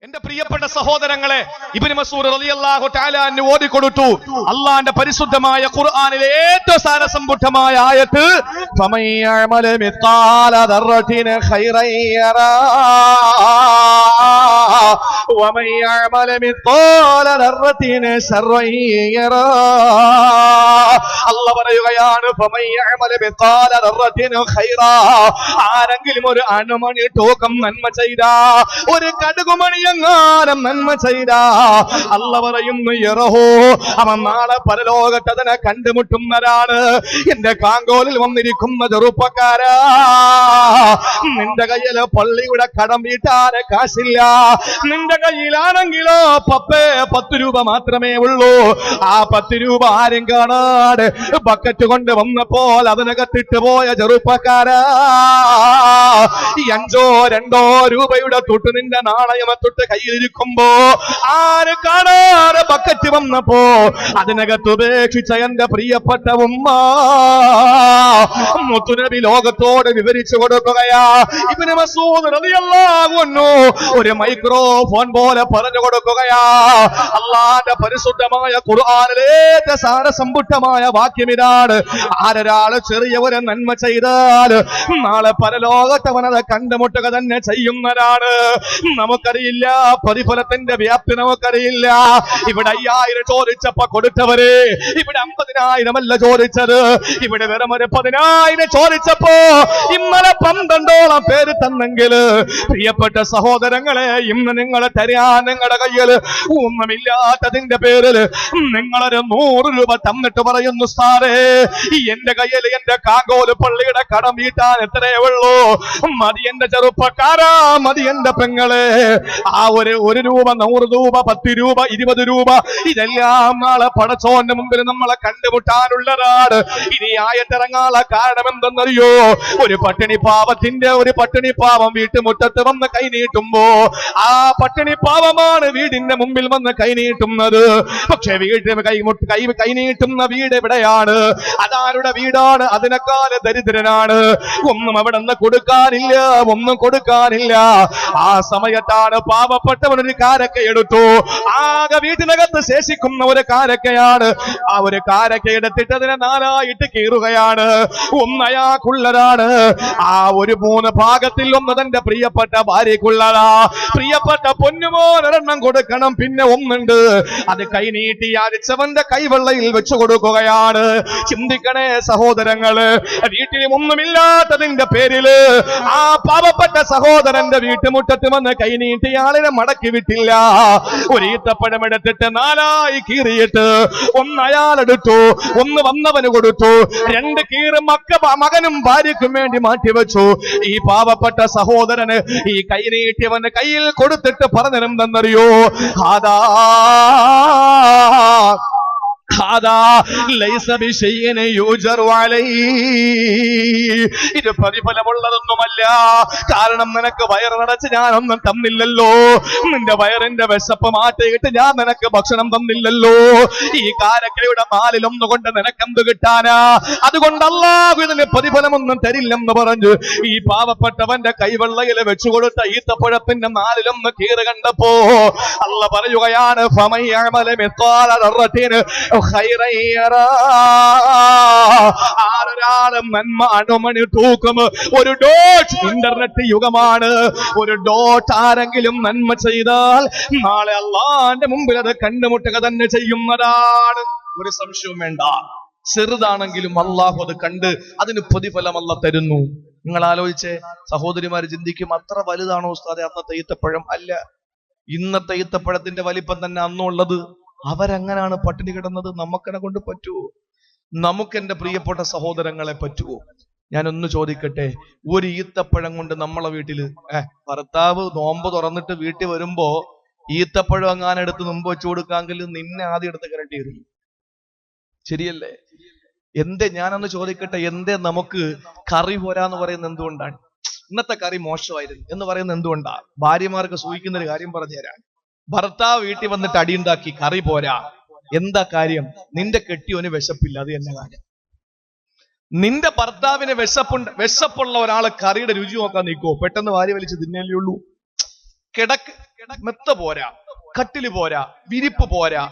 എന്റെ പ്രിയപ്പെട്ട സഹോദരങ്ങളെ, ഇബ്നു മസ്ഊദ് റളിയല്ലാഹു തആല അൻഹു ഓതിക്കൊടുത്തു അല്ലാഹുവിന്റെ പരിശുദ്ധമായ ഖുർആനിലെ ഏറ്റവും സാരസമ്പൂർണ്ണമായ ആയത്ത് ഫമൻ യഅമല മിത്ഖാല ദർറത്തിൻ ഖൈറൻ യറാ വമൻ യഅമല മിത്ഖാല ദർറത്തിൻ ശർറൻ യറാ. അല്ലാഹു പറയുകയാണ് ഫമൻ യഅമല മിത്ഖാല ദർറത്തിൻ ഖൈറാ, ആരെങ്കിലും ഒരു അണുമണി തൂക്കം നന്മ ചെയ്താ, ഒരു കടുകുമണി ാനം നന്മ ചെയ്ത അല്ല പറയുന്നു യറഹോ, അവൻ നാളെ പരലോകത്ത് അതിനെ കണ്ടുമുട്ടുന്നതാണ്. എന്റെ കാങ്കോലിൽ വന്നിരിക്കുന്ന ചെറുപ്പക്കാരാ, നിന്റെ കയ്യില് പള്ളിയുടെ കടം വീട്ടാന് കാശില്ല, നിന്റെ കയ്യിലാണെങ്കിലോ 10 രൂപ മാത്രമേ ഉള്ളൂ. ആ 10 രൂപ ആരും കാണാതെ ബക്കറ്റ് കൊണ്ട് വന്നപ്പോൾ അതിനകത്തിട്ട് പോയ ചെറുപ്പക്കാരാ, 5 2 രൂപയുടെ തൊട്ട് നിന്റെ നാണയമത്തൊട്ട് കയ്യിലിരിക്കുമ്പോ ആര് കാണാതെ ബക്കറ്റ് വന്നപ്പോ അതിനകത്ത് ഉപേക്ഷിച്ച എന്റെ പ്രിയപ്പെട്ട ഉമ്മ മുത്തുനബി ലോകത്തോട് വിവരിച്ചു കൊടുക്കുകയാ. ഇബ്നു മസ്ഊദ് റളിയല്ലാഹു അൻഹു ഒരു മൈക്രോഫോൺ പോലെ പറഞ്ഞു കൊടുക്കുകയാ. അല്ലാഹുവിന്റെ പരിശുദ്ധമായ ഖുർആനിലെ സാരസമ്പൂർണ്ണമായ വാക്യം ഇതാണ്: ആരൊരാള് ചെറിയ ഒരു നന്മ ചെയ്താൽ നാളെ പരലോകത്ത് അവനത് കണ്ടുമുട്ടുക തന്നെ ചെയ്യുന്നതാണ്. നമുക്കറിയില്ല പ്രതിഫലത്തിന്റെ വ്യാപ്തി, നമുക്കറിയില്ല. ഇവിടെ 5000 ചോദിച്ചപ്പോ കൊടുത്തവര് ഇവിടെ 50,000 അല്ല ചോദിച്ചത്, ഇവിടെ വെറും ഒരു 10,000 ചോദിച്ചപ്പോ ഇന്നലെ 12ഓളം പേര് തന്നെങ്കിൽ പ്രിയപ്പെട്ട സഹോദരങ്ങളെ, ഇന്ന് നിങ്ങൾ തരാൻ നിങ്ങളുടെ കയ്യിൽ ഒന്നുമില്ലാത്തതിന്റെ പേരിൽ നിങ്ങളൊരു 100 രൂപ തന്നിട്ട് പറയുന്നു, സാറേ എന്റെ കയ്യിൽ എന്റെ കാങ്കോല് പള്ളിയുടെ കടം വീട്ടാൻ എത്രയേ ഉള്ളൂ, മതി എന്റെ ചെറുപ്പക്കാരാ, മതി എന്റെ പെങ്ങളെ. ആ ഒരു രൂപ, 100 രൂപ, 10 രൂപ, 20 രൂപ, ഇതെല്ലാം നാളെ പടച്ചോന്റെ മുമ്പിൽ നമ്മളെ കണ്ടുമുട്ടാനുള്ളതാണ്. ഇനി ആയത്തിറങ്ങാനുള്ള കാരണം എന്തെന്നറിയോ? ഒരു പട്ടിണി പാവം വീട്ടുമുറ്റത്ത് വന്ന് കൈനീട്ടുമ്പോ ആ പട്ടിണി പാവമാണ് വീടിന്റെ മുമ്പിൽ വന്ന് കൈനീട്ടുന്നത്. പക്ഷെ കൈനീട്ടുന്ന വീട് എവിടെയാണ്? അതാരുടെ വീടാണ്? അതിനേക്കാൾ ദരിദ്രനാണ്. ഒന്നും അവിടെ നിന്ന് കൊടുക്കാനില്ല, ഒന്നും കൊടുക്കാനില്ല. ആ സമയത്താണ് പാവപ്പെട്ടവൻ ഒരു കാരക്ക എടുത്തു. ആകെ വീട്ടിനകത്ത് ശേഷിക്കുന്ന ഒരു കാരക്കയാണ്. ആ ഒരു കാരക്ക എടുത്തിട്ട് അതിനെ 4ആയിട്ട് കീറുകയാണ്. ഒന്നയാൾക്കുള്ളതാണ്, ആ ഒരു 3 ഭാഗത്തിൽ ഒന്ന് തന്റെ പ്രിയപ്പെട്ട ഭാര്യക്കുള്ളതാ. പ്രിയപ്പെട്ട പൊന്നുമോനെണ്ണം കൊടുക്കണം. പിന്നെ ഒന്നുണ്ട്, അത് കൈനീട്ടി അരിച്ചവന്റെ കൈവെള്ളയിൽ വെച്ചു കൊടുക്കുകയാണ്. ചിന്തിക്കണേ സഹോദരങ്ങള്, വീട്ടിൽ ഒന്നുമില്ലാത്തതിന്റെ പേരില് ആ പാവപ്പെട്ട സഹോദരന്റെ വീട്ടുമുറ്റത്ത് വന്ന് കൈനീട്ടി ആളിനെ മടക്കി വിട്ടില്ല. ഒരു ഈത്തപ്പഴം എടുത്തിട്ട് 4ആയി കീറിയിട്ട് ഒന്ന് അയാളെടുത്തു, ഒന്ന് വന്നവന് കൊടുത്തു, 2 കീറ് മകനും ഭാര്യയ്ക്കും വേണ്ടി മാറ്റിവെച്ചു. ഈ പാവപ്പെട്ട സഹോദരന് ഈ കൈനീട്ടിയവന് കയ്യിൽ കൊടുത്തിട്ട് പറഞ്ഞിരുന്നെന്നറിയോ? ഇത് പ്രതിഫലമുള്ളതൊന്നുമല്ല. കാരണം നിനക്ക് വയറ് നിറച്ച് ഞാനൊന്നും തന്നില്ലല്ലോ, നിന്റെ വയറിന്റെ വിശപ്പ് മാറ്റിയിട്ട് ഞാൻ നിനക്ക് ഭക്ഷണം തന്നില്ലല്ലോ. ഈ കാരക്കയുടെ 4-1 കൊണ്ട് നിനക്കെന്ത് കിട്ടാനാ? അതുകൊണ്ട് അല്ലാഹു ഇതിന് പ്രതിഫലമൊന്നും തരില്ലെന്ന് പറഞ്ഞു ഈ പാവപ്പെട്ടവന്റെ കൈവെള്ളയിൽ വെച്ചു കൊടുത്ത ഈത്തപ്പഴത്തിന്റെ 4-1 കീറ് കണ്ടപ്പോ അല്ല പറയുകയാണ്, ഫമൻ യഅമല മിത്ഖാല ദർറത്തിൻ ഖൈറൻ യറാ, ആരൊരാളും നന്മ അണുമണി തൂക്കും. ഒരു ഡോട്ട്, ഇന്റർനെറ്റ് യുഗമാണ്, ഒരു ഡോട്ട് ആരെങ്കിലും നന്മ ചെയ്താൽ നാളെ അല്ലാഹുവിന്റെ മുമ്പിൽ അത് കണ്ടുമുട്ടുക തന്നെ ചെയ്യുന്നതാണ്. ഒരു സംശയവും വേണ്ട. ചെറുതാണെങ്കിലും അല്ലാഹു അത് കണ്ട് അതിന് പ്രതിഫലം അല്ലാഹു തരുന്നു. നിങ്ങൾ ആലോചിച്ചേ സഹോദരിമാര്, ചിന്തിക്കും അത്ര വലുതാണോ ഉസ്താദേ അന്നത്തെ ഈത്തപ്പഴം? അല്ല, ഇന്നത്തെ ഈത്തപ്പഴത്തിന്റെ വലിപ്പം തന്നെ അന്നുള്ളത്. അവരങ്ങനാണ് പട്ടിണി കിടന്നത്. നമുക്കെന്നെ കൊണ്ട് പറ്റുമോ? നമുക്ക് എന്റെ പ്രിയപ്പെട്ട സഹോദരങ്ങളെ പറ്റുമോ? ഞാനൊന്ന് ചോദിക്കട്ടെ, ഒരു ഈത്തപ്പഴം കൊണ്ട് നമ്മളെ വീട്ടില് ഭർത്താവ് നോമ്പ് തുറന്നിട്ട് വീട്ടിൽ വരുമ്പോ ഈത്തപ്പഴം അങ്ങാനെടുത്ത് മുമ്പ് വെച്ചു കൊടുക്കാമെങ്കിൽ നിന്നെ ആദ്യം എടുത്ത് കരണ്ടി എറിയും. ശരിയല്ലേ? ഞാനൊന്ന് ചോദിക്കട്ടെ, നമുക്ക് കറി പോരാന്ന് പറയുന്നത് എന്തുകൊണ്ടാണ്? ഇന്നത്തെ കറി മോശമായിരുന്നു എന്ന് പറയുന്നത് എന്തുകൊണ്ടാ? ഭാര്യമാർക്ക് സൂഹിക്കുന്ന ഒരു കാര്യം പറഞ്ഞുതരാൻ. ഭർത്താവ് വീട്ടിൽ വന്നിട്ട് അടിയുണ്ടാക്കി, കറി പോരാ. എന്താ കാര്യം? നിന്റെ കെട്ടിയോന് വിശപ്പില്ല, അത് തന്നെ കാര്യം. നിന്റെ ഭർത്താവിന് വിശപ്പുള്ള ഒരാള് കറിയുടെ രുചി നോക്കാൻ നിൽക്കുവോ? പെട്ടെന്ന് വാരി വലിച്ച് തിന്നല്ലേ ഉള്ളൂ. മെത്ത പോരാ, കട്ടില് പോരാ, വിരിപ്പ് പോരാ,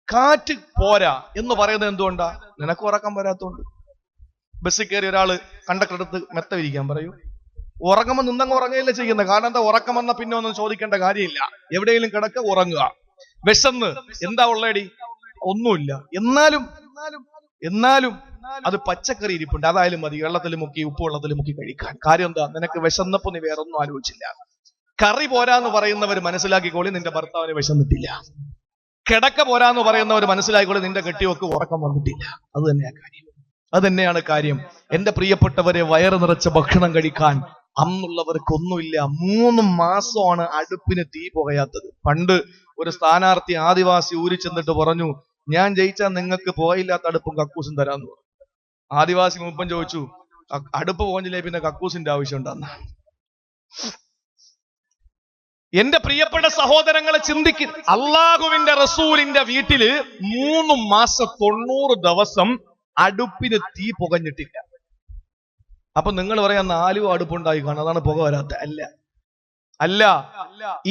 കാറ്റ് പോരാ എന്ന് പറയുന്നത് എന്തുകൊണ്ടാ? നിനക്ക് ഉറക്കം വരാത്തോണ്ട്. ബസ്സിൽ കയറി ഒരാള് കണ്ടക്ടർ അടുത്ത് മെത്ത വിരിക്കാൻ പറയൂ, ഉറങ്ങുമ്പോൾ നിന്നങ്ങ് ഉറങ്ങുകയല്ലേ ചെയ്യുന്നത്. കാരണം എന്താ, ഉറക്കം വന്ന പിന്നെ ഒന്നും ചോദിക്കേണ്ട കാര്യമില്ല, എവിടെയെങ്കിലും കിടക്ക ഉറങ്ങുക. വിശന്ന് എന്താ ഉള്ളേടി, ഒന്നുമില്ല, എന്നാലും അത് പച്ചക്കറി ഇരിപ്പുണ്ട്, അതായാലും മതി, വെള്ളത്തിൽ മുക്കി ഉപ്പ് വെള്ളത്തിൽ മുക്കി കഴിക്കാൻ. കാര്യം എന്താ, നിനക്ക് വിശന്നപ്പോ നീ വേറൊന്നും ആലോചിച്ചില്ല. കറി പോരാന്ന് പറയുന്നവർ മനസ്സിലാക്കിക്കോളി, നിന്റെ ഭർത്താവിന് വിശന്നിട്ടില്ല. കിടക്ക പോരാന്ന് പറയുന്നവർ മനസ്സിലാക്കിക്കോളി, നിന്റെ കെട്ടിയൊക്കെ ഉറക്കം വന്നിട്ടില്ല. അത് തന്നെയാണ് കാര്യം. എന്റെ പ്രിയപ്പെട്ടവരെ, വയറ് നിറച്ച ഭക്ഷണം കഴിക്കാൻ അന്നുള്ളവർക്കൊന്നുമില്ല. 3 മാസമാണ് അടുപ്പിന് തീ പുകയാത്തത്. പണ്ട് ഒരു സ്ഥാനാർത്ഥി ആദിവാസി ഊരി ചെന്നിട്ട് പറഞ്ഞു, ഞാൻ ജയിച്ചാൽ നിങ്ങൾക്ക് പുകയില്ലാത്ത അടുപ്പും കക്കൂസും തരാന്ന് പറഞ്ഞു. ആദിവാസി മൂപ്പൻ ചോദിച്ചു, അടുപ്പ് പോകഞ്ഞില്ലേ പിന്നെ കക്കൂസിന്റെ ആവശ്യം ഉണ്ടെന്ന്. എന്റെ പ്രിയപ്പെട്ട സഹോദരങ്ങളെ, ചിന്തിക്കും, അള്ളാഹുവിന്റെ റസൂലിന്റെ വീട്ടില് 3 മാസം 90 ദിവസം അടുപ്പിന് തീ പുകഞ്ഞിട്ടില്ല. അപ്പൊ നിങ്ങൾ പറയാം 4 അടുപ്പുണ്ടായി കാണും, അതാണ് പുക വരാത്ത. അല്ല,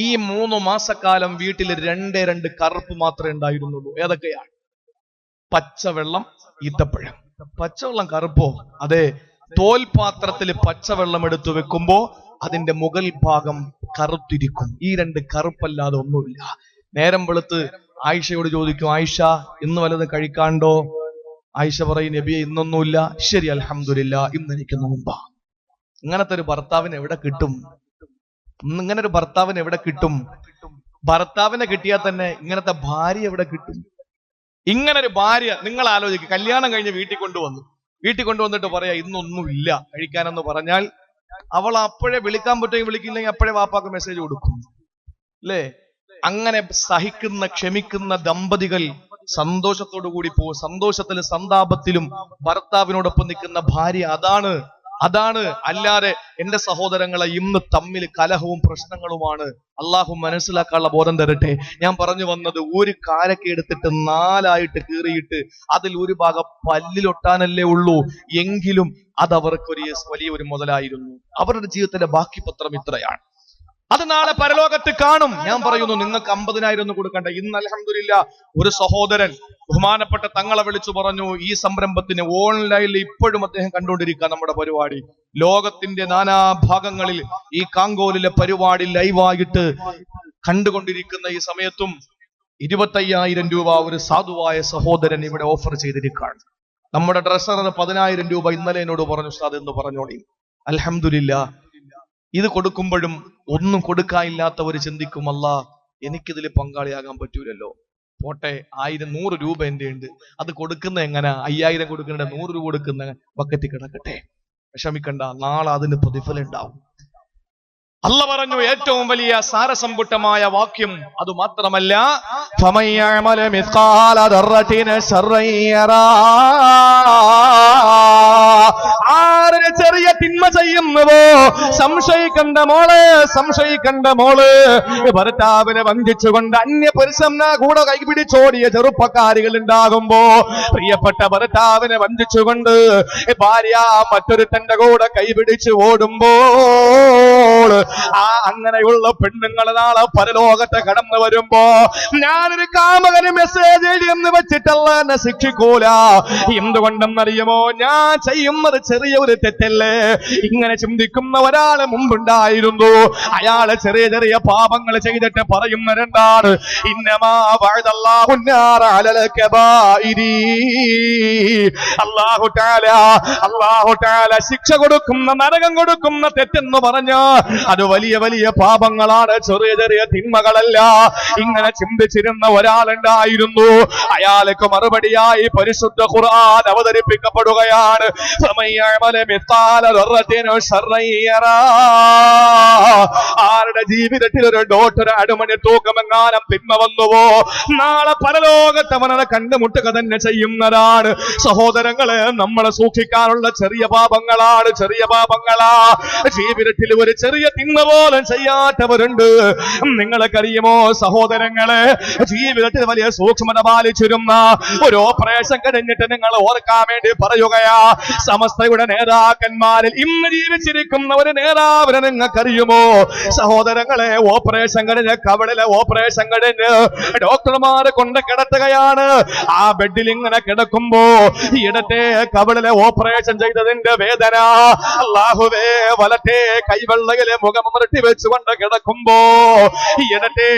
ഈ 3 മാസക്കാലം വീട്ടിൽ 2 കറുപ്പ് മാത്രമേ ഉണ്ടായിരുന്നുള്ളൂ. ഏതൊക്കെയാണ്? പച്ചവെള്ളം, ഈത്തപ്പഴം. പച്ചവെള്ളം കറുപ്പോ? അതെ, തോൽപാത്രത്തിൽ പച്ചവെള്ളം എടുത്തു വെക്കുമ്പോ അതിന്റെ മുകൾ ഭാഗം കറുത്തിരിക്കും. ഈ 2 കറുപ്പല്ലാതെ ഒന്നുമില്ല. നേരം വെളുത്ത് ആയിഷയോട് ചോദിക്കും, ആയിഷ ഇന്ന് വല്ലതും കഴിക്കാണ്ടോ? ആയിഷ പറയും, നബിയെ ഇന്നൊന്നുമില്ല. ശരി, അൽഹംദുലില്ലാ, ഇന്ന് എനിക്ക് നോമ്പാ. ഇങ്ങനത്തെ ഒരു ഭർത്താവിന് എവിടെ കിട്ടും? ഭർത്താവിനെ കിട്ടിയാൽ തന്നെ ഇങ്ങനത്തെ ഭാര്യ എവിടെ കിട്ടും? ഇങ്ങനൊരു ഭാര്യ നിങ്ങൾ ആലോചിക്കുക. കല്യാണം കഴിഞ്ഞ് വീട്ടിൽ കൊണ്ടുവന്നിട്ട് പറയാ ഇന്നൊന്നുമില്ല കഴിക്കാനെന്ന് പറഞ്ഞാൽ, അവൾ അപ്പോഴേ വിളിക്കാൻ പറ്റുമെങ്കിൽ വിളിക്കില്ലെങ്കിൽ അപ്പോഴേ വാപ്പാക്ക് മെസ്സേജ് കൊടുക്കും, അല്ലേ? അങ്ങനെ സഹിക്കുന്ന, ക്ഷമിക്കുന്ന ദമ്പതികൾ സന്തോഷത്തോടു കൂടി പോകും. സന്തോഷത്തിലും സന്താപത്തിലും ഭർത്താവിനോടൊപ്പം നിൽക്കുന്ന ഭാര്യ അതാണ്. അല്ലാതെ എന്റെ സഹോദരങ്ങളെ, ഇന്ന് തമ്മിൽ കലഹവും പ്രശ്നങ്ങളുമാണ്. അള്ളാഹു മനസ്സിലാക്കാനുള്ള ബോധം തരട്ടെ. ഞാൻ പറഞ്ഞു വന്നത്, ഒരു കാരക്ക എടുത്തിട്ട് 4 കീറിയിട്ട് അതിൽ ഒരു ഭാഗം പല്ലിലൊട്ടാനല്ലേ ഉള്ളൂ, എങ്കിലും അത് അവർക്കൊരു വലിയൊരു മുതലായിരുന്നു. അവരുടെ ജീവിതത്തിന്റെ ബാക്കി പത്രം ഇത്രയാണ്. അത് നാളെ പരലോകത്ത് കാണും. ഞാൻ പറയുന്നു, നിങ്ങൾക്ക് 50,000 ഒന്നും കൊടുക്കണ്ട. ഇന്ന് അൽഹംദുലില്ലാ ഒരു സഹോദരൻ ബഹുമാനപ്പെട്ട തങ്ങളെ വിളിച്ചു പറഞ്ഞു, ഈ സംരംഭത്തിന് ഓൺലൈനിൽ ഇപ്പോഴും അദ്ദേഹം കണ്ടുകൊണ്ടിരിക്കുക നമ്മുടെ പരിപാടി. ലോകത്തിന്റെ നാനാഭാഗങ്ങളിൽ ഈ കാങ്കോലിലെ പരിപാടി ലൈവായിട്ട് കണ്ടുകൊണ്ടിരിക്കുന്ന ഈ സമയത്തും 25,000 രൂപ ഒരു സാധുവായ സഹോദരൻ ഇവിടെ ഓഫർ ചെയ്തിരിക്കുകയാണ്. നമ്മുടെ ഡ്രസ്സറിന് 10,000 രൂപ ഇന്നലെ എന്നോട് പറഞ്ഞു, ഉസ്താദ് എന്ന് പറഞ്ഞോളി. അൽഹംദുലില്ലാ, ഇത് കൊടുക്കുമ്പോഴും ഒന്നും കൊടുക്കാനില്ലാത്തവർ ചിന്തിക്കും, അല്ലാ എനിക്കിതിൽ പങ്കാളിയാകാൻ പറ്റൂലല്ലോ. പോട്ടെ, 100 രൂപ എന്റെ ഉണ്ട്, അത് കൊടുക്കുന്ന എങ്ങനെ? 5,000 കൊടുക്കേണ്ട 100 രൂപ കൊടുക്കുന്ന ബക്കറ്റ് കിടക്കട്ടെ, വിഷമിക്കണ്ട, നാളെ അതിന് പ്രതിഫലം ഉണ്ടാവും. അല്ല പറഞ്ഞു ഏറ്റവും വലിയ സാരസമ്പുഷ്ടമായ വാക്യം. അതുമാത്രമല്ല, ആരെ ചെറിയ തിന്മ ചെയ്യുന്നുവോ സംശയിക്കണ്ട മോള്, ഭർത്താവിനെ വഞ്ചിച്ചുകൊണ്ട് അന്യപുരുഷനെ കൂടെ കൈപിടിച്ചോടിയ ചെറുപ്പക്കാരികൾ ഉണ്ടാകുമ്പോ, പ്രിയപ്പെട്ട ഭർത്താവിനെ വഞ്ചിച്ചുകൊണ്ട് ഭാര്യ മറ്റൊരുത്തന്റെ കൂടെ കൈപിടിച്ച് ഓടുമ്പോൾ, അങ്ങനെയുള്ള പെണ്ണുങ്ങൾ നാളെ പരലോകത്തെ കടന്നു വരുമ്പോ, ഞാനൊരു കാമകന് മെസ്സേജ് എഴുതി വെച്ചിട്ടല്ല എന്നെ ശിക്ഷിക്കൂല. എന്തുകൊണ്ടെന്നറിയുമോ? ഞാൻ ചെയ്യുന്നത് ചെറിയൊരു തെറ്റല്ലേ? ഇങ്ങനെ ചിന്തിക്കുന്ന ഒരാള് മുമ്പുണ്ടായിരുന്നു. അയാള് ചെറിയ ചെറിയ പാപങ്ങൾ ചെയ്തിട്ട് പറയുന്ന രണ്ടാണ്, ഇന്നമാ വഅദല്ലാഹു നാറ അലൽ കബായിരി. അല്ലാഹു തആല ശിക്ഷ കൊടുക്കുന്ന, നരകം കൊടുക്കുന്ന തെറ്റെന്ന് പറഞ്ഞ അത് വലിയ വലിയ പാപങ്ങളാണ്, ചെറിയ ചെറിയ തിന്മകളല്ല. ഇങ്ങനെ ചിന്തിച്ചിരുന്ന ഒരാളുണ്ടായിരുന്നു. അയാൾക്ക് മറുപടിയായി പരിശുദ്ധ ഖുർആൻ അവതരിപ്പിക്കപ്പെടുകയാണ്. ആരുടെ ജീവിതത്തിൽ ഒരു ഡോട്ടൊരു അടിമണി തൂക്കമെങ്ങാനും തിന്മ വന്നുവോ, നാളെ പരലോകത്ത് അവനെ കണ്ടുമുട്ടുക തന്നെ ചെയ്യുന്നതാണ്. സഹോദരങ്ങളെ, നമ്മളെ സൂക്ഷിക്കാനുള്ള ചെറിയ പാപങ്ങളാണ്. ജീവിതത്തിൽ ഒരു ചെറിയ തിന്മ പോലും ചെയ്യാത്തവരുണ്ട്. നിങ്ങൾക്കറിയുമോ സഹോദരങ്ങളെ, ജീവിതത്തിൽ വലിയ സൂക്ഷ്മത പാലിച്ചിരുന്ന ഒരു ഓപ്പറേഷൻ കഴിഞ്ഞിട്ട് നിങ്ങൾ ഓർക്കാൻ വേണ്ടി പറയുകയാ. സമസ്തയുടെ നേതാവ് നേതാക്കന്മാരിൽ ഇന്ന് ജീവിച്ചിരിക്കുന്ന ഒരു നേതാവിനെ നിങ്ങൾക്കറിയുമോ? സഹോദരങ്ങളെ, ഓപ്പറേഷൻ കഴിഞ്ഞ് കവളിലെ ഓപ്പറേഷൻ കഴിഞ്ഞ് ഡോക്ടർമാരെ കൊണ്ട് കിടത്തുകയാണ്. ആ ബെഡിൽ ഇങ്ങനെ കിടക്കുമ്പോ ഇടത്തെ കവളിലെ ഓപ്പറേഷൻ ചെയ്തതിന്റെ വേദന, അല്ലാഹുവേ, വലത്തെ കൈവെള്ളയിലെ മുഖമർത്തി വെച്ചുകൊണ്ട് കിടക്കുമ്പോ ഇടത്തെ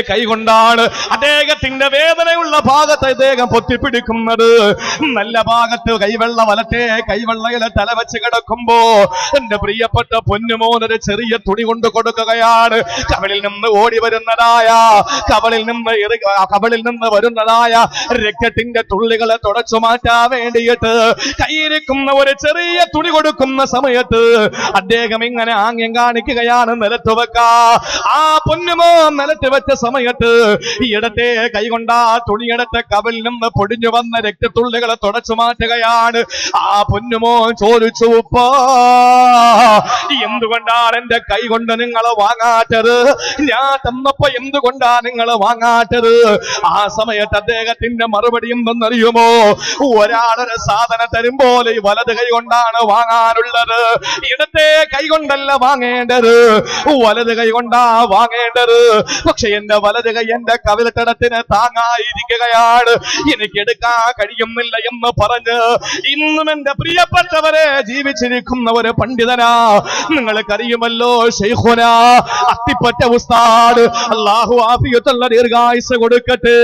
കൈ കൊണ്ടാണ് അദ്ദേഹത്തിന്റെ വേദനയുള്ള ഭാഗത്ത് അദ്ദേഹം പൊത്തിപ്പിടിക്കുന്നത്. നല്ല ഭാഗത്ത് വലത്തെ കൈവെള്ളയിലെ തല വെച്ച് കിടക്കുമ്പോ എന്റെ പ്രിയപ്പെട്ട പൊന്നുമോനൊരു ചെറിയ തുണി കൊണ്ട് കൊടുക്കുകയാണ്. കവളിൽ നിന്ന് വരുന്നതായ രക്തത്തിന്റെ തുള്ളികളെ തുടച്ചു മാറ്റാൻ വേണ്ടിയിട്ട് കയ്യിരിക്കുന്ന ഒരു ചെറിയ തുണി കൊടുക്കുന്ന സമയത്ത് അദ്ദേഹം ഇങ്ങനെ ആംഗ്യം കാണിക്കുകയാണ്, നിലത്ത് വെക്കാ. ആ പൊന്നുമോ വെച്ച സമയത്ത് ഇടത്തെ കൈകൊണ്ട് ആ തുണിയെടുത്ത് കവലിൽ നിന്ന് പൊടിഞ്ഞു വന്ന രക്തത്തുള്ളികളെ തുടച്ചു മാറ്റുകയാണ്. ആ പൊന്നുമോ ചോദിച്ചു, ഉപ്പാ, എന്തുകൊണ്ടാണ് എന്റെ കൈ കൊണ്ട് നിങ്ങൾ വാങ്ങാറ്റത്? ഞാൻ തന്നപ്പോ എന്തുകൊണ്ടാണ് നിങ്ങൾ വാങ്ങാറ്റത്? ആ സമയത്ത് അദ്ദേഹത്തിന്റെ മറുപടി എന്തെന്നറിയുമോ? ഒരാളൊരു സാധനം തരുമ്പോൾ ഈ വലത് കൈ കൊണ്ടാണ് വാങ്ങാനുള്ളത്, ഇടത്തെ കൈ കൊണ്ടല്ല വാങ്ങേണ്ടത്, വലത് കൈ കൊണ്ടാ വാങ്ങേണ്ടത്. പക്ഷെ എന്റെ വലത് കൈ എന്റെ കവിളത്തടത്തിന് താങ്ങായിരിക്കുകയാണ്, എനിക്ക് എടുക്കാൻ കഴിയുന്നില്ല എന്ന് പറഞ്ഞ് ഇന്നും എന്റെ പ്രിയപ്പെട്ടവരെ ജീവിച്ചിരിക്കുന്ന ഒരു പണ്ഡിതനാ. നിങ്ങൾക്കറിയുമല്ലോ, ശൈഖുനാ അത്തിപ്പറ്റ ഉസ്താദ്, അല്ലാഹു ആഫിയത്തുള്ള ദീർഘായുസ്സ് കൊടുക്കട്ടെ.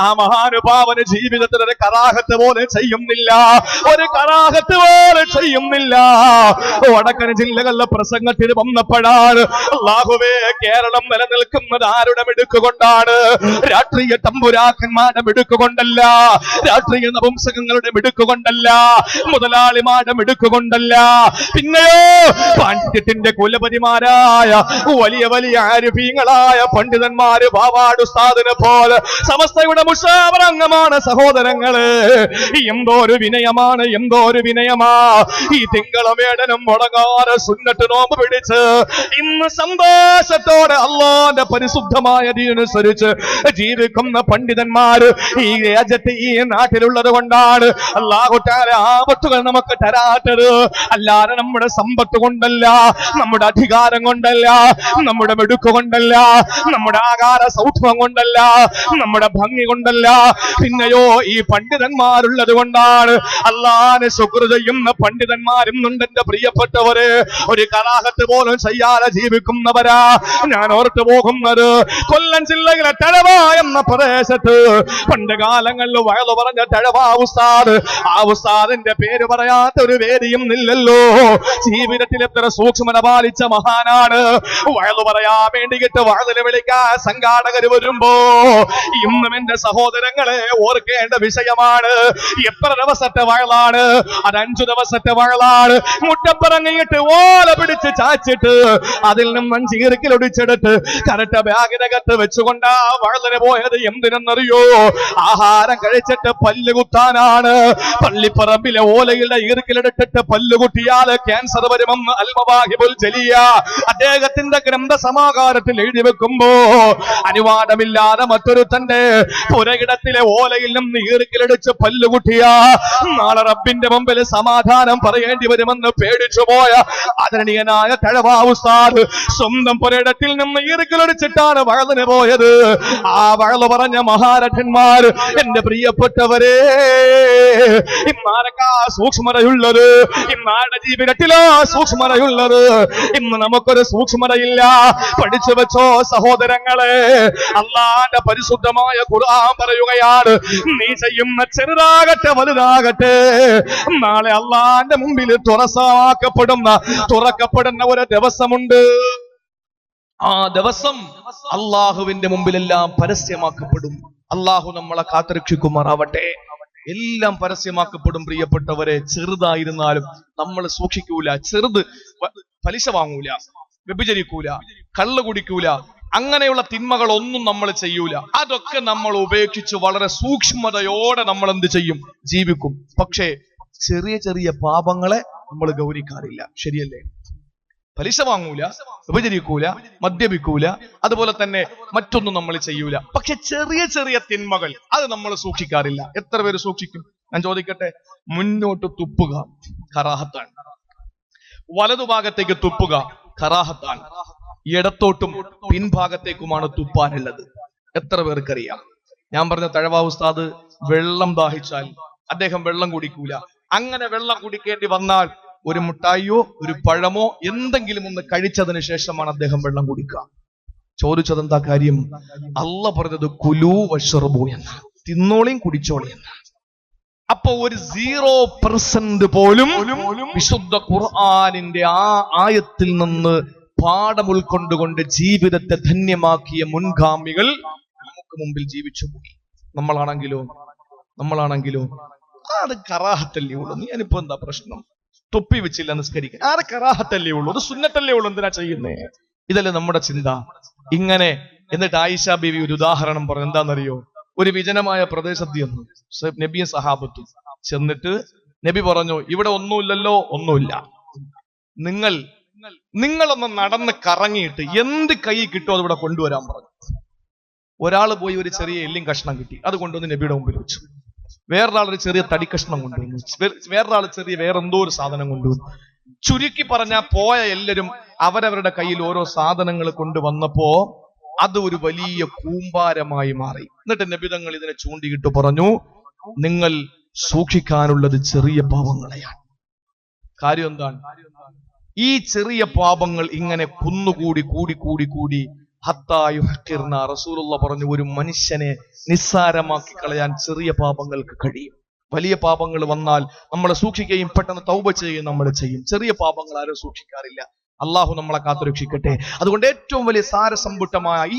ആ മഹാനുഭാവന് ജീവിതത്തിൽ ഒരു കറാഹത്ത് പോലെ ചെയ്യുന്നില്ല, വടക്കൻ ജില്ലകളിലെ പ്രസംഗത്തിന് വന്നപ്പോഴാണ് അല്ലാഹുവേ, കേരളം നിലനിൽക്കുന്നത് ആരുടെ മിടുക്കുകൊണ്ടാണ്? രാഷ്ട്രീയ തമ്പുരാക്കന്മാരുടെ മിടുക്കുകൊണ്ടല്ല, രാഷ്ട്രീയ നപുംസകങ്ങളുടെ മിടുക്കുകൊണ്ടല്ല, മുതലാളിമാരുടെ മിടുക്കുകൊണ്ടല്ല, പിന്നെയോ പാണ്ഡിത്യത്തിന്റെ കുലപതിമാരായ വലിയ വലിയ ആരിഫീങ്ങളായ പണ്ഡിതന്മാര് ബാവാട് ഉസ്താദിനെ പോലെ സമസ്തയുടെ മുഷാവറ അംഗമാണ്. സഹോദരങ്ങള്, എന്തോ ഒരു വിനയമാ. ഈ തിങ്കളമേടനും മുടങ്ങാറ് സുന്നത്ത് നോമ്പ് പിടിച്ച് ഇന്ന് സന്തോഷത്തോടെ അള്ളാന്റെ പരിശുദ്ധമായ ദീനനുസരിച്ച് ജീവിക്കുന്ന പണ്ഡിതന്മാര് ഈ രാജ്യത്ത് ഈ നാട്ടിലുള്ളത് കൊണ്ടാണ് അല്ലാഹു തആല ആപത്തുകൾ നമുക്ക് തരാത്തത്. അല്ലാതെ നമ്മുടെ സമ്പത്ത് കൊണ്ടല്ല, നമ്മുടെ അധികാരം കൊണ്ടല്ല, നമ്മുടെ മിടുക്ക് കൊണ്ടല്ല, നമ്മുടെ ആകാര സൗഷ്ഠവം കൊണ്ടല്ല, നമ്മുടെ ഭംഗി കൊണ്ടല്ല, പിന്നെയോ ഈ പണ്ഡിതന്മാരുള്ളത് കൊണ്ടാണ്. അല്ലാഹുവിനെ ശുക്ർ ചെയ്യുന്ന പണ്ഡിതന്മാരുന്നുണ്ട് എന്റെ പ്രിയപ്പെട്ടവര്. ഒരു കറാഹത്ത് പോലും ചെയ്യാതെ ജീവിക്കുന്നവരാ. ഞാൻ ഓർത്തു പോകുന്നത് കൊല്ലം ജില്ലയിലെ തഴവ എന്ന പ്രദേശത്ത് പണ്ട് കാലങ്ങളിൽ വയലു പറഞ്ഞ തഴവ ഉസ്താദ്. ആ ഉസ്താദിന്റെ പേര് പറയാത്ത ഒരു വേദിയും ഇല്ലല്ലോ. ജീവിതത്തിൽ എത്ര സൂക്ഷ്മത പാലിച്ച മഹാനാണ്. വയലു പറയാൻ വേണ്ടിയിട്ട് വയലിനെ വിളിക്കാൻ സംഘാടകർ വരുമ്പോ ഇന്നും എന്റെ സഹോദരങ്ങളെ ഓർക്കേണ്ട വിഷയമാണ്. എത്ര ദിവസത്തെ വയലാണ് അത്? 5 ദിവസത്തെ വയലാണ്. മുട്ടപ്പറങ്ങിയിട്ട് ഓല പിടിച്ച് ചാച്ചിട്ട് അതിൽ നിന്നും ചീർക്കിലൊടിച്ചെടുത്ത് കരട്ട ബാഗിനകത്ത് വെച്ചുകൊണ്ടാ വയലിന് പോയത്. എന്തിനെന്നറിയോ? ആഹാരം കഴിച്ചിട്ട് പല്ലുകുത്താനാണ്. പള്ളിപ്പറമ്പിലെ ഓലയുടെ ഈർക്കിലെടുത്തിട്ട് പല്ലുകുട്ടിയാൽ ക്യാൻസർ വരുമെന്ന് അൽമവാഹിബുൽ ജലിയ അദ്ദേഹത്തിന്റെ ഗ്രന്ഥസമാഹാരത്തിൽ എഴുതി വെക്കുമ്പോ അനുവാദമില്ലാതെ മറ്റൊരു തന്റെ പുരയിടത്തിലെ ഓലയിൽ നിന്ന് ഈർക്കിലടിച്ച് പല്ലുകുട്ടിയ നാളെ റബ്ബിന്റെ മുമ്പിൽ സമാധാനം പറയേണ്ടി വരുമെന്ന് പേടിച്ചു പോയ ആദരണീയനായ തഴവ ഉസ്താദ് സ്വന്തം പുരയിടത്തിൽ നിന്ന് ഈർക്കിലടിച്ചിട്ടാണ് വയലിന് പോയത്. ആ വയല് പറഞ്ഞ മഹാരഥന്മാർ എന്റെ പ്രിയപ്പെട്ടവരെ, ഇന്നാരൊക്കെ സൂക്ഷ്മതയുള്ളത്, ഇന്നാരുടെ ജീവിതത്തിലോ സൂക്ഷ്മതയുള്ളത്. ഇന്ന് നമുക്കൊരു സൂക്ഷ്മതയില്ല. പഠിച്ചു വെച്ചോ സഹോദരങ്ങളെ, അല്ലാഹുവിന്റെ പരിശുദ്ധമായ ഖുർആൻ പറയുകയാണ്, നീ ചെയ്യുന്ന ചെറുതാകട്ടെ വലുതാകട്ടെ നാളെ അല്ലാഹുവിന്റെ മുമ്പിൽ തുറക്കപ്പെടുന്ന ഒരു ദിവസമുണ്ട്. ആ ദിവസം അള്ളാഹുവിന്റെ മുമ്പിലെല്ലാം പരസ്യമാക്കപ്പെടും. അള്ളാഹു നമ്മളെ കാത്തുരക്ഷിക്കുമാറാവട്ടെ. എല്ലാം പരസ്യമാക്കപ്പെടും പ്രിയപ്പെട്ടവരെ. ചെറുതായിരുന്നാലും നമ്മൾ സൂക്ഷിക്കൂല. ചെറുത് പലിശ വാങ്ങൂല, വ്യഭിചരിക്കൂല, കള്ളു കുടിക്കൂല, അങ്ങനെയുള്ള തിന്മകളൊന്നും നമ്മൾ ചെയ്യൂല. അതൊക്കെ നമ്മൾ ഉപേക്ഷിച്ച് വളരെ സൂക്ഷ്മതയോടെ നമ്മൾ എന്ത് ചെയ്യും? ജീവിക്കും. പക്ഷേ ചെറിയ ചെറിയ പാപങ്ങളെ നമ്മൾ ഗൗനിക്കാറില്ല. ശരിയല്ലേ? പലിശ വാങ്ങൂല, ഉപചരിക്കൂല, മദ്യപിക്കൂല, അതുപോലെ തന്നെ മറ്റൊന്നും നമ്മൾ ചെയ്യൂല. പക്ഷെ ചെറിയ ചെറിയ തിന്മകൾ അത് നമ്മൾ സൂക്ഷിക്കാറില്ല. എത്ര പേര് സൂക്ഷിക്കും? ഞാൻ ചോദിക്കട്ടെ, മുന്നോട്ട് തുപ്പുക കറാഹത്താണ്, വലതുഭാഗത്തേക്ക് തുപ്പുക കറാഹത്താണ്, ഇടത്തോട്ടും പിൻഭാഗത്തേക്കുമാണ് തുപ്പാനുള്ളത്. എത്ര പേർക്കറിയാം? ഞാൻ പറഞ്ഞ തഴവ ഉസ്താദ് വെള്ളം ദാഹിച്ചാൽ അദ്ദേഹം വെള്ളം കുടിക്കൂല. അങ്ങനെ വെള്ളം കുടിക്കേണ്ടി വന്നാൽ ഒരു മുട്ടായിയോ ഒരു പഴമോ എന്തെങ്കിലും ഒന്ന് കഴിച്ചതിന് ശേഷമാണ് അദ്ദേഹം വെള്ളം കുടിക്കുക. ചോദിച്ചതെന്താ കാര്യം? അള്ള പറഞ്ഞത് കുലൂ വശ്റബൂ എന്ന, തിന്നോളിയും കുടിച്ചോളി എന്ന. അപ്പൊ ഒരു 0% പോലും വിശുദ്ധ ഖുർആനിന്റെ ആ ആയത്തിൽ നിന്ന് പാഠം ഉൾക്കൊണ്ടുകൊണ്ട് ജീവിതത്തെ ധന്യമാക്കിയ മുൻഗാമികൾ നമുക്ക് മുമ്പിൽ ജീവിച്ചു പോയി. നമ്മളാണെങ്കിലോ അത് കറാഹത്തല്ലേ ഉള്ളൂ. ഞാനിപ്പോ എന്താ പ്രശ്നം? തൊപ്പി വെച്ചില്ല നിസ്കരിക്കാൻ, ആരെ കറാഹത്തല്ലേ ഉള്ളൂ, അത് സുന്നത്തല്ലേ ഉള്ളൂ, എന്തിനാ ചെയ്യുന്നേ? ഇതല്ലേ നമ്മുടെ ചിന്ത. ഇങ്ങനെ എന്നിട്ട് ആയിഷ ബീവി ഒരു ഉദാഹരണം പറഞ്ഞു. എന്താണെന്നറിയോ? ഒരു വിജനമായ പ്രദേശത്ത് ചെന്നു നബിയും സഹാബത്തും ചെന്നിട്ട് നബി പറഞ്ഞു, ഇവിടെ ഒന്നുമില്ലല്ലോ, ഒന്നുമില്ല, നിങ്ങളൊന്ന് നടന്ന് കറങ്ങിയിട്ട് എന്ത് കൈ കിട്ടുമോ അതിവിടെ കൊണ്ടുവരാൻ പറഞ്ഞു. ഒരാൾ പോയി ഒരു ചെറിയ എല്ലിൻ കഷ്ണം കിട്ടി, അത് കൊണ്ടുവന്ന് നബിയുടെ മുമ്പിൽ വെച്ചു. വേറൊരാൾ ഒരു ചെറിയ തടി കഷ്ണം കൊണ്ടുവന്നു, വേറൊരാൾ ചെറിയ വേറെന്തോ ഒരു സാധനം കൊണ്ടുവന്നു. ചുരുക്കി പറഞ്ഞാൽ പോയ എല്ലാവരും അവരവരുടെ കയ്യിൽ ഓരോ സാധനങ്ങൾ കൊണ്ടുവന്നപ്പോ അത് ഒരു വലിയ കൂമ്പാരമായി മാറി. എന്നിട്ട് നബിതങ്ങൾ ഇതിനെ ചൂണ്ടിയിട്ട് പറഞ്ഞു, നിങ്ങൾ സൂക്ഷിക്കാനുള്ളത് ചെറിയ പാപങ്ങളെയാണ്. കാര്യം എന്താണ്? ഈ ചെറിയ പാപങ്ങൾ ഇങ്ങനെ കുന്നുകൂടി കൂടി കൂടി കൂടി ഹത്തായുഹക്കിർന, റസൂലുള്ള പറഞ്ഞു, ഒരു മനുഷ്യനെ നിസ്സാരമാക്കി കളയാൻ ചെറിയ പാപങ്ങൾക്ക് കഴിയും. വലിയ പാപങ്ങൾ വന്നാൽ നമ്മളെ സൂക്ഷിക്കുകയും പെട്ടെന്ന് തൗബ ചെയ്യുകയും നമ്മൾ ചെയ്യും. ചെറിയ പാപങ്ങൾ ആരും സൂക്ഷിക്കാറില്ല. അള്ളാഹു നമ്മളെ കാത്തുരക്ഷിക്കട്ടെ. അതുകൊണ്ട് ഏറ്റവും വലിയ സാരസമ്പുഷ്ടമായ ഈ